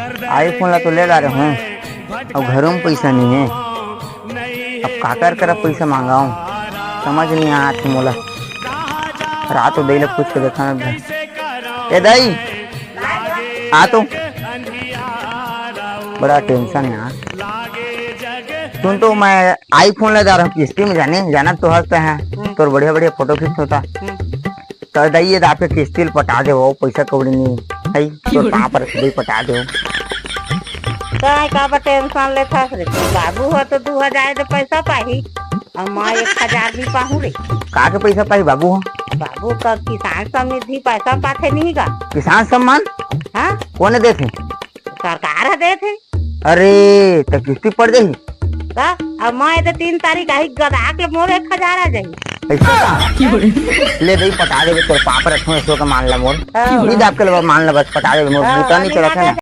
IPhone ला तो ले ला रहे हूँ, अब घरों में पैसा नहीं है। अब काकर कर पैसा मांगाऊं समझ नहीं आत मोला। रात तो दई ला पूछ के देखा ना। ए दई आ तो बड़ा टेंशन है यार। सुन तो मैं आईफोन ले जा रहा हूँ किस्ती में, जाना तो हंसते हैं तो बढ़िया बढ़िया फोटो खींच होता तो दई आपके किस्ती पटा दे वो पैसा कौड़ी नहीं है तो कहाँ पर पटा दो। का टेंशन लेता रे बाबू हो तो 2000 दे पैसा पाही और मैं 1000 भी पाहू रे। का के पैसा पाही बाबू हो? बाबू का किसान समृद्धि पैसा पाथे नहीं का। किसान सम्मान? हाँ कौन देते? सरकार दे थे। अरे तो किस्ती पड़ जाही का अब मैं तो 3 तारीख आई गधा के मोर 1000 आ जाही। ऐसा का ले दई पटा दे तेरे पाप रखो इसको का मान ला मोर नहीं आपके मान ला बस पटा दे मोर बूटा नहीं चला था ना।